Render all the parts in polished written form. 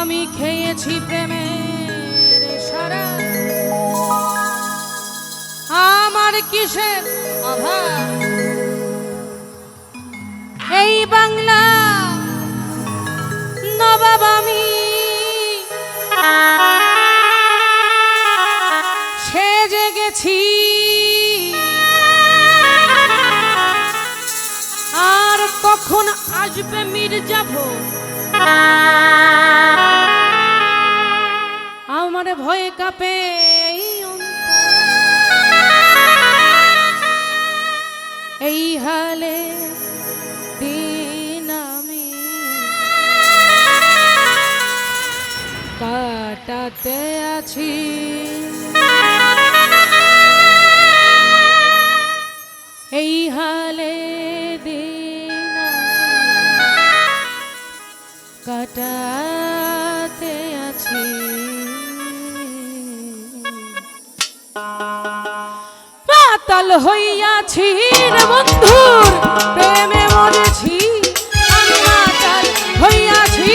আমি খেয়েছি প্রেমের সারা, আমার কিসের অভাব। এই বাংলা নবাব আমি, সেজে গেছি আর কখন আসবে মির্জাফর, আমার ভয়ে কাঁপে এই হালে দিন আমি কাটাতে আছি। এই হালে দিন কাটাতে আছি। পাতাল হইয়াছি রে বন্ধুর প্রেমে মরেছি, আমি পাতাল হইয়াছি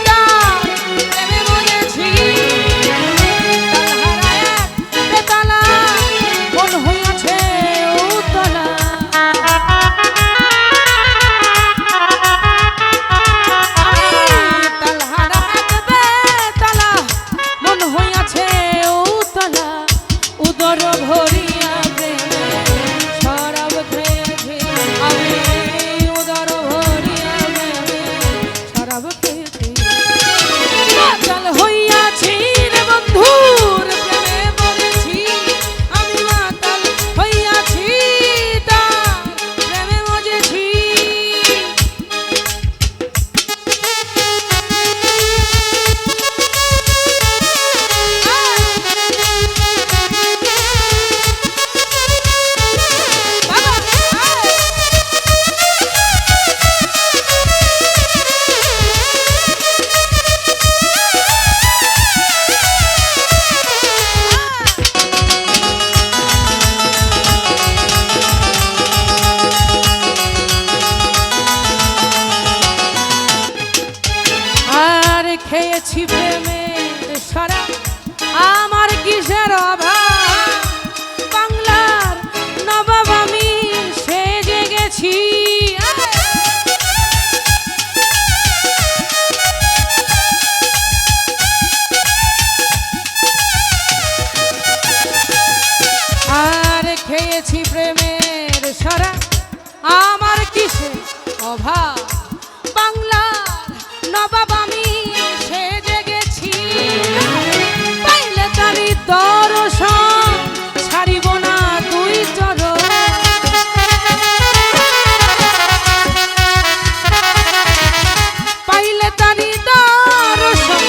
তার প্রেমে মরেছি। তালহারা এক বেতালা মন হইয়াছে উতলা, তালহারা এক বেতালা মন হইয়াছে উতলা। উদর ভরিয়া প্রেমে শরাব খেয়েছি আমি, উদর ভরিয়া প্রেমে শরাব খেয়েছি। মাতাল হইয়াছি রে বন্ধুর প্রেমে মরেছি, আমি মাতাল হইয়াছি তার প্রেমে মরেছি। খেয়েছি প্রেমের সারা, আমার কিসের অভাব। বাংলার নবাব আমি সেজে গেছি আর খেয়েছি প্রেমের সারা, আমার কিসের অভাব। বাংলার নবাব আমি সেজে গেছি, পাইলে তারি দর্শন ছাড়িব না দুই চরণ। পাইলে তারি দর্শন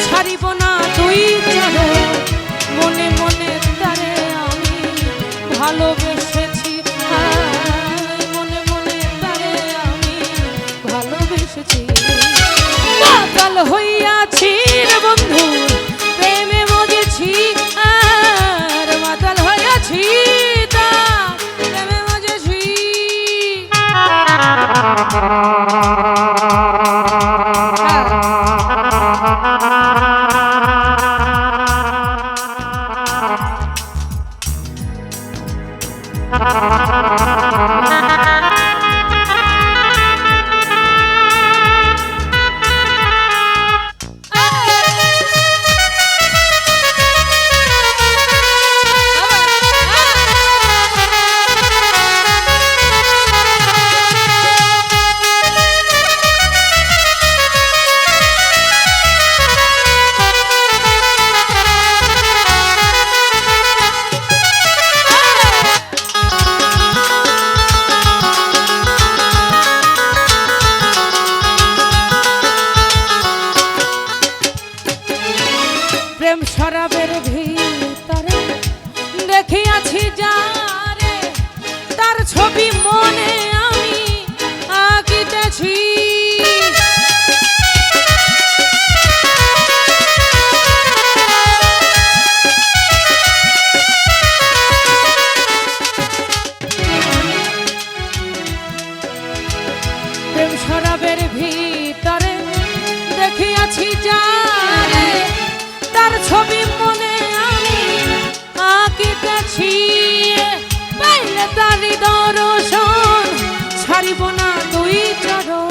ছাড়িব না দুই চরণ। মনে মনে তারে আমি ভালোবেসেছি, মনে মনে তারে আমি ভালোবেসেছি। মাতাল হইয়াছি রে বন্ধু প্রেমে মজেছি, আর মাতাল হইয়াছি তার প্রেমে মজেছি। ছবি মনে আমি আঁকিতেছি, পাইলে তারি দর্শন ছাড়িব না দুই চরণ।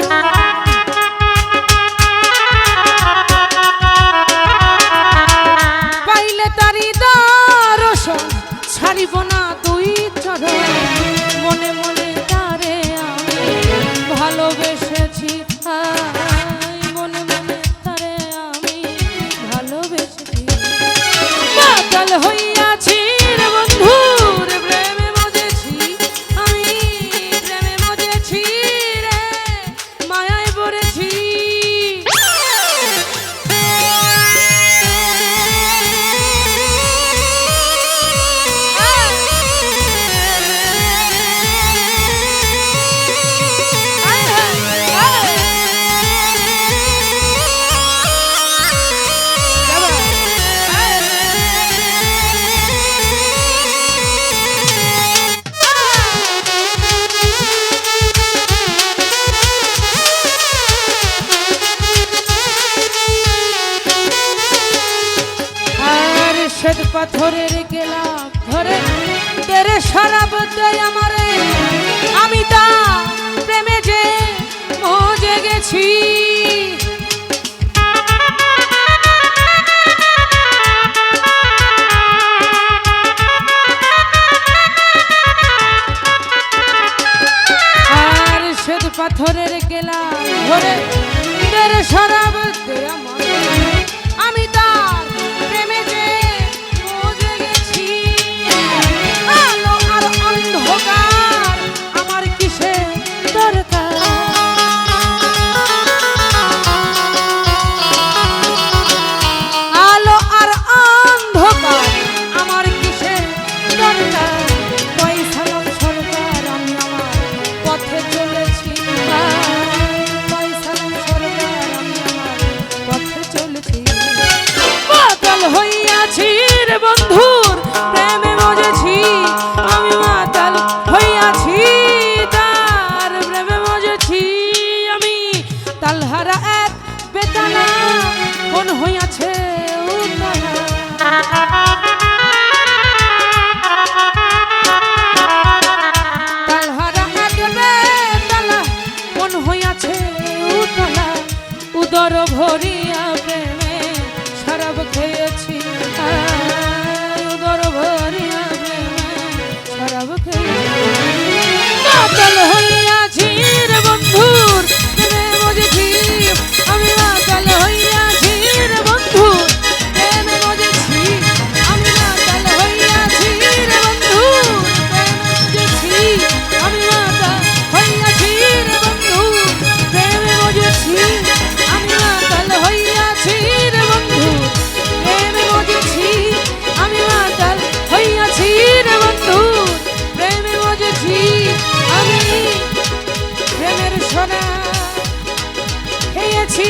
পাইলে তারি দর্শন ছাড়িব না দুই চরণ। মনে মনে তারে আমি ভালোবেসেছি, মনে মনে তারে আমি ভালোবেসেছি। পাগল হইয়াছি রে বন্ধুর প্রেমে মজেছি, আমি প্রেমে মজেছি রে, মায়ায় পড়েছি। শ্বেত পাথরের গেলা ধরে তেরে শরাব দেয় আমারে, আমি তা প্রেমে যে মজে গেছি। আর শ্বেত পাথরের গেলা ধরে তেরে শরাব দেয় আমারে, আমি তার প্রেমে যে মজে গেছি। আলো আর অন্ধকার আমার কিসে দরকার, আলো আর অন্ধকার আমার কিসে দরকার। পয়সালাম সরকার আমি আমার পথে চলেছি, পয়সালাম সরকার আমি আমার পথে চলেছি। পাগল হইয়াছি রে বন্ধুর প্রেমে মজেছি, আমি মাতাল হইয়াছি তার প্রেমে মজেছি। আমি তালহারা এক বেতালা মন হইয়াছে উতলা, তালহারা এক বেতালা মন হইয়াছে উতলা। উদর ভরিয়া প্রেমে শরাব খেয়েছি, উদর ভরিয়া প্রেমে শরাব খেয়েছি। মাতাল হইয়াছি রে বন্ধুর প্রেমে মজেছি, আমি মাতাল হইয়াছি রে বন্ধুর প্রেমে মজেছি, আমি মাতাল হইয়াছি রে বন্ধুর প্রেমে মজেছি, আমি মাতাল হইয়াছি রে বন্ধুর প্রেমে মজেছি, আমি মাতাল হইয়াছি রে বন্ধুর প্রেমে মজেছি, আমি মাতাল হইয়াছি রে বন্ধুর প্রেমে মজেছি। আমি প্রেমের সোনা খেয়েছি।